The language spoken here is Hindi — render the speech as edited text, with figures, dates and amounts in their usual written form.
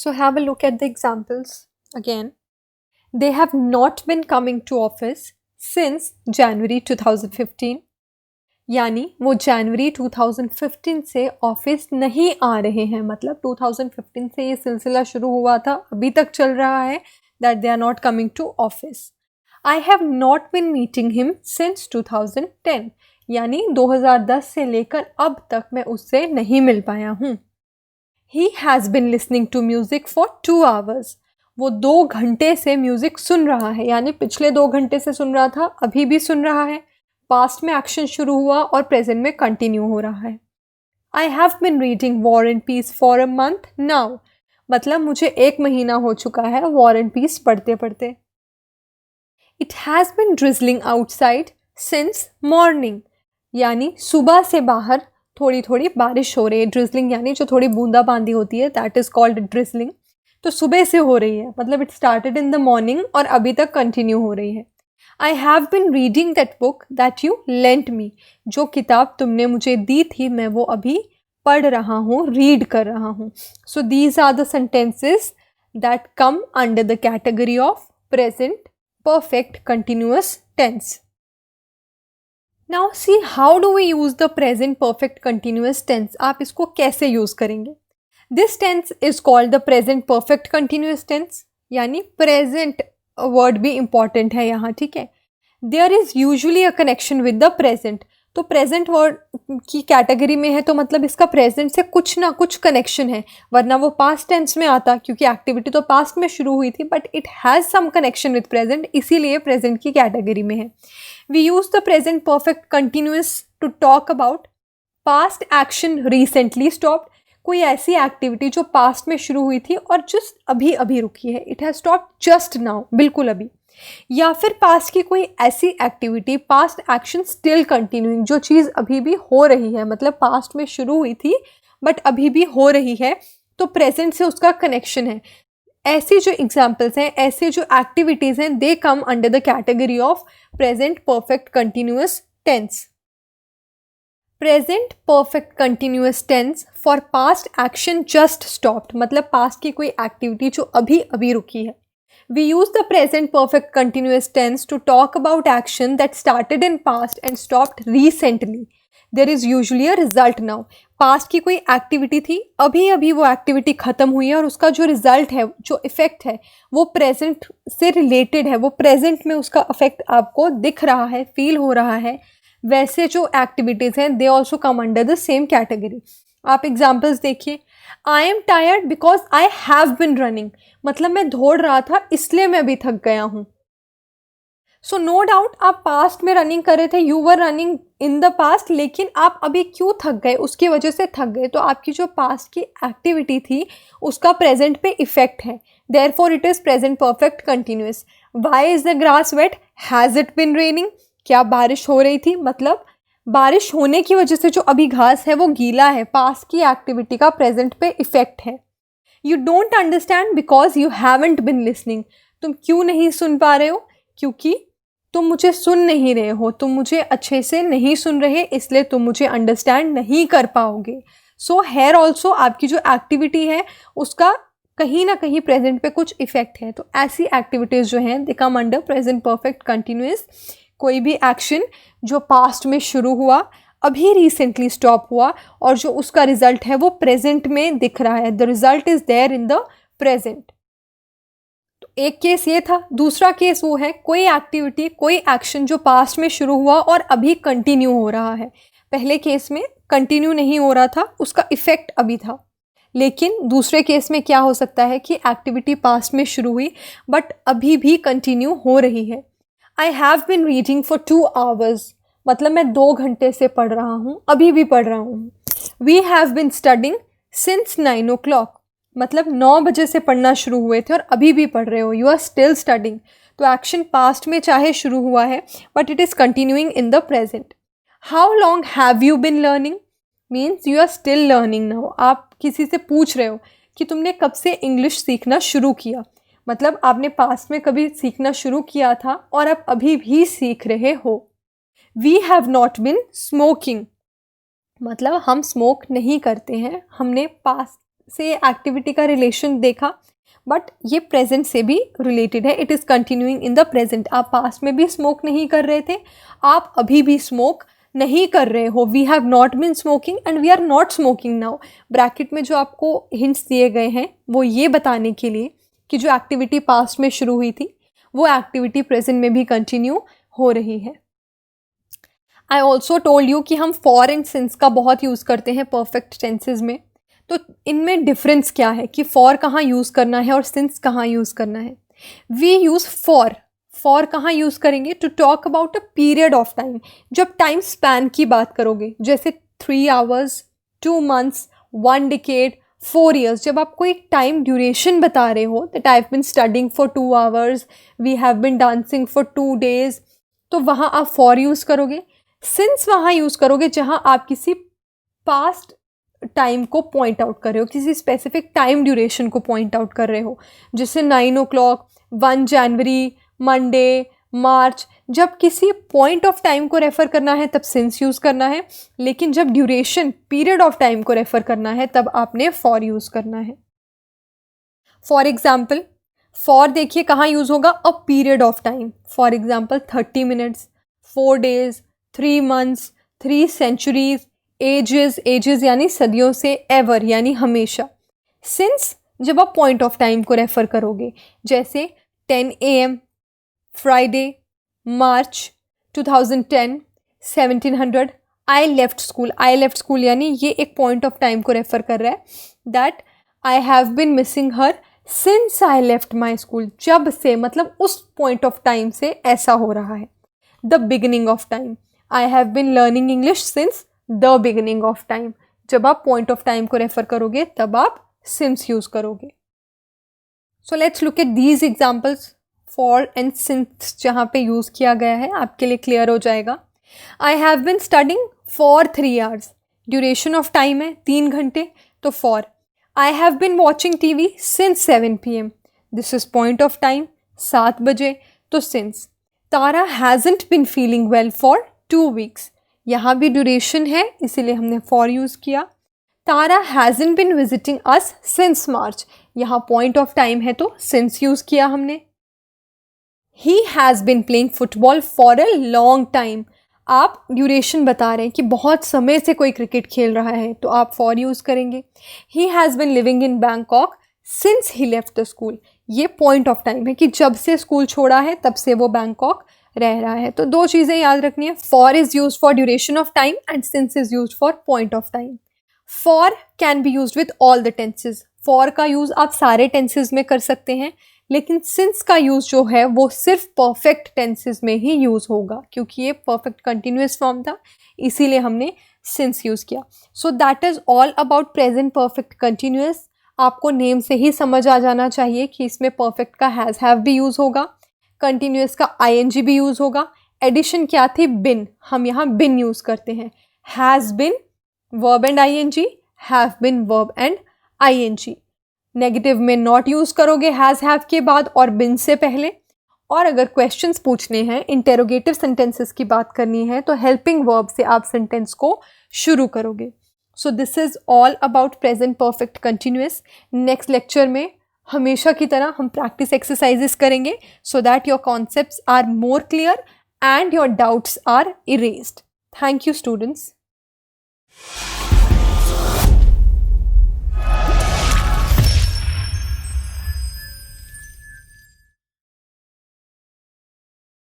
So have a look at the examples again. They have not been coming to office since January 2015. यानी वो जनवरी 2015 से ऑफिस नहीं आ रहे हैं, मतलब 2015 से ये सिलसिला शुरू हुआ था, अभी तक चल रहा है that they are not coming to office. I have not been meeting him since 2010. यानी 2010 से लेकर अब तक मैं उससे नहीं मिल पाया हूँ. He has been listening to music for 2 hours. वो 2 घंटे से म्यूजिक सुन रहा है, यानी पिछले 2 घंटे से सुन रहा था, अभी भी सुन रहा है. पास्ट में एक्शन शुरू हुआ और प्रेजेंट में कंटिन्यू हो रहा है. I have been reading War and Peace for a month now. मतलब मुझे 1 महीना हो चुका है War and Peace पढ़ते पढ़ते. It has been drizzling outside since morning. यानी सुबह से बाहर थोड़ी थोड़ी बारिश हो रही है. ड्रिजलिंग यानी जो थोड़ी बूंदाबांदी होती है, दैट इज कॉल्ड ड्रिजलिंग. तो सुबह से हो रही है, मतलब it started in the morning और अभी तक कंटिन्यू हो रही है. I have been reading that book that you lent me. जो किताब तुमने मुझे दी थी मैं वो अभी पढ़ रहा हूँ, रीड कर रहा हूँ. So these are the sentences that come under the category of present perfect continuous tense. Now see how do we use the present perfect continuous tense. आप इसको कैसे यूज करेंगे? This tense is called the present perfect continuous tense. यानी present वर्ड भी इंपॉर्टेंट है यहाँ, ठीक है. There is usually a connection with the present. तो प्रेजेंट वर्ड की कैटेगरी में है तो मतलब इसका प्रेजेंट से कुछ ना कुछ कनेक्शन है, वरना वो पास्ट टेंस में आता, क्योंकि एक्टिविटी तो पास्ट में शुरू हुई थी, but it has some connection with present, इसीलिए प्रेजेंट की कैटेगरी में है. We use the present perfect continuous to talk about past action recently stopped. कोई ऐसी एक्टिविटी जो पास्ट में शुरू हुई थी और जस्ट अभी अभी रुकी है, it has stopped just now, बिल्कुल अभी. या फिर पास्ट की कोई ऐसी activity, past action still continuing, जो चीज़ अभी भी हो रही है, मतलब पास्ट में शुरू हुई थी बट अभी भी हो रही है, तो प्रेजेंट से उसका कनेक्शन है. ऐसी जो एग्जाम्पल्स हैं, ऐसे जो एक्टिविटीज़ हैं, they come under the category of present perfect continuous tense. Present perfect continuous tense for past action just stopped, मतलब पास्ट की कोई एक्टिविटी जो अभी अभी रुकी है. We use the present perfect continuous tense to talk about action that started in past and stopped recently. There is usually a result now. Past की कोई एक्टिविटी थी, अभी अभी वो एक्टिविटी खत्म हुई है और उसका जो रिजल्ट है, जो इफेक्ट है, वो प्रेजेंट से रिलेटेड है, वो प्रेजेंट में उसका इफेक्ट आपको दिख रहा है, फील हो रहा है. वैसे जो एक्टिविटीज़ हैं they also come under the same category. आप एग्जाम्पल्स देखिए. I am tired because I have been running, मतलब मैं दौड़ रहा था इसलिए मैं अभी थक गया हूँ. सो नो डाउट आप पास्ट में रनिंग कर रहे थे, you were running in the past, लेकिन आप अभी क्यों थक गए, उसकी वजह से थक गए. तो आपकी जो पास्ट की एक्टिविटी थी उसका प्रेजेंट पे इफेक्ट है, therefore it is present perfect continuous. Why is the grass wet, has it been raining, क्या बारिश हो रही थी, मतलब बारिश होने की वजह से जो अभी घास है वो गीला है, पास्ट की एक्टिविटी का प्रेजेंट पे इफेक्ट है. You don't understand because you haven't been listening, तुम क्यों नहीं सुन पा रहे हो, क्योंकि तुम मुझे सुन नहीं रहे हो, तुम मुझे अच्छे से नहीं सुन रहे, इसलिए तुम मुझे अंडरस्टैंड नहीं कर पाओगे. सो हेयर ऑल्सो आपकी जो एक्टिविटी है उसका कहीं ना कहीं प्रेजेंट पे कुछ इफेक्ट है. तो ऐसी एक्टिविटीज़ जो हैं they come under present perfect continuous. कोई भी एक्शन जो पास्ट में शुरू हुआ, अभी रिसेंटली स्टॉप हुआ और जो उसका रिजल्ट है वो प्रेजेंट में दिख रहा है, the result is there in the present. तो एक केस ये था. दूसरा केस वो है कोई एक्टिविटी, कोई एक्शन जो पास्ट में शुरू हुआ और अभी कंटिन्यू हो रहा है. पहले केस में कंटिन्यू नहीं हो रहा था, उसका इफेक्ट अभी था. लेकिन दूसरे केस में क्या हो सकता है कि एक्टिविटी पास्ट में शुरू हुई बट अभी भी कंटिन्यू हो रही है. I have been reading for 2 hours, मतलब मैं 2 घंटे से पढ़ रहा हूँ, अभी भी पढ़ रहा हूँ. We have been studying since 9 o'clock, मतलब 9 बजे से पढ़ना शुरू हुए थे और अभी भी पढ़ रहे हो. You are still studying. तो एक्शन पास्ट में चाहे शुरू हुआ है but it is continuing in the present. How long have you been learning means you are still learning now. आप किसी से पूछ रहे हो कि तुमने कब से इंग्लिश सीखना शुरू किया, मतलब आपने पास्ट में कभी सीखना शुरू किया था और आप अभी भी सीख रहे हो. We have not been smoking, मतलब हम स्मोक नहीं करते हैं, हमने पास्ट से एक्टिविटी का रिलेशन देखा, बट ये प्रेजेंट से भी रिलेटेड है. It is continuing in the present. आप पास्ट में भी स्मोक नहीं कर रहे थे, आप अभी भी स्मोक नहीं कर रहे हो. We have not been smoking and we are not smoking now. Bracket में जो आपको हिंट्स दिए गए हैं वो ये बताने के लिए कि जो एक्टिविटी पास्ट में शुरू हुई थी वो एक्टिविटी प्रेजेंट में भी कंटिन्यू हो रही है. आई ऑल्सो टोल्ड यू कि हम फॉर एंड सिंस का बहुत यूज़ करते हैं परफेक्ट टेंसेज में. तो इनमें डिफरेंस क्या है कि फॉर कहाँ यूज़ करना है और सिंस कहाँ यूज़ करना है. वी यूज़ फॉर कहाँ यूज़ करेंगे? To talk about a period of time. जब टाइम स्पैन की बात करोगे, जैसे 3 आवर्स, 2 मंथ्स, 1 डिकेड, 4 ईयर्स, जब आप कोई टाइम ड्यूरेशन बता रहे हो, that I have been studying for 2 hours, we have been dancing for 2 days, तो वहाँ आप फॉर यूज़ करोगे. सिंस वहाँ यूज़ करोगे जहाँ आप किसी पास्ट टाइम को पॉइंट आउट कर रहे हो, किसी स्पेसिफिक टाइम ड्यूरेशन को पॉइंट आउट कर रहे हो, जैसे 9 o'clock, 1 जनवरी, मंडे, मार्च. जब किसी पॉइंट ऑफ टाइम को रेफ़र करना है तब सिंस यूज़ करना है, लेकिन जब ड्यूरेशन पीरियड ऑफ टाइम को रेफ़र करना है तब आपने फॉर यूज़ करना है. फॉर एग्जाम्पल, फॉर देखिए कहाँ यूज़ होगा? A period of time. For example 30 minutes, 4 days, 3 months, 3 centuries, ages यानी सदियों से, एवर यानी हमेशा. सिंस जब आप पॉइंट ऑफ टाइम को रेफ़र करोगे, जैसे 10 AM, Friday, March 2010, 1700, I left school. I left school यानी ये एक पॉइंट ऑफ टाइम को रेफ़र कर रहा है. That I have been missing her since I left my school. जब से मतलब उस पॉइंट ऑफ टाइम से ऐसा हो रहा है. The beginning of time. I have been learning English since the beginning of time. जब आप पॉइंट ऑफ टाइम को रेफ़र करोगे तब आप सिंस यूज़ करोगे. So let's look at these examples. For and since जहाँ पे यूज़ किया गया है आपके लिए क्लियर हो जाएगा. आई have been studying for 3 hours. Duration of time है 3 घंटे, तो for. I have been watching TV since 7 PM. This is point of time, 7 बजे, तो since. Tara hasn't bin feeling well for 2 weeks. यहाँ भी ड्यूरेशन है इसीलिए हमने फॉर यूज़ किया. तारा हैजंट बिन विजिटिंग अस सिंस मार्च. यहाँ पॉइंट ऑफ टाइम है तो सिंस यूज़ किया हमने. He has been playing football for a long time. आप ड्यूरेशन बता रहे हैं कि बहुत समय से कोई क्रिकेट खेल रहा है तो आप फॉर यूज़ करेंगे. He has been living in Bangkok since he left the school. ये पॉइंट ऑफ टाइम है कि जब से स्कूल छोड़ा है तब से वो बैंकॉक रह रहा है. तो 2 चीज़ें याद रखनी है. For is use for duration of time and since is use for point of time. For can be use with all the tenses. For का यूज़ आप सारे टेंसेज में कर सकते हैं, लेकिन सिंस का यूज़ जो है वो सिर्फ परफेक्ट टेंसेज में ही यूज़ होगा क्योंकि ये परफेक्ट कंटिन्यूअस फॉर्म था, इसीलिए हमने सिंस यूज़ किया. So that is all about present perfect continuous. आपको नेम से ही समझ आ जाना चाहिए कि इसमें परफेक्ट का हैज़ हैव भी यूज़ होगा, कंटिन्यूअस का ING भी यूज़ होगा. एडिशन क्या थी? बिन. हम यहाँ बिन यूज़ करते हैं. Has been verb and ING, have been verb and ING. Negative में नॉट यूज़ करोगे हैज़ हैव के बाद और बिन से पहले. और अगर क्वेश्चंस पूछने हैं, इंटेरोगेटिव सेंटेंसेस की बात करनी है, तो हेल्पिंग वर्ब से आप सेंटेंस को शुरू करोगे. So this is all about present perfect continuous. Next lecture में हमेशा की तरह हम प्रैक्टिस एक्सरसाइजेस करेंगे so that your concepts are more clear and your doubts are erased. Thank you students.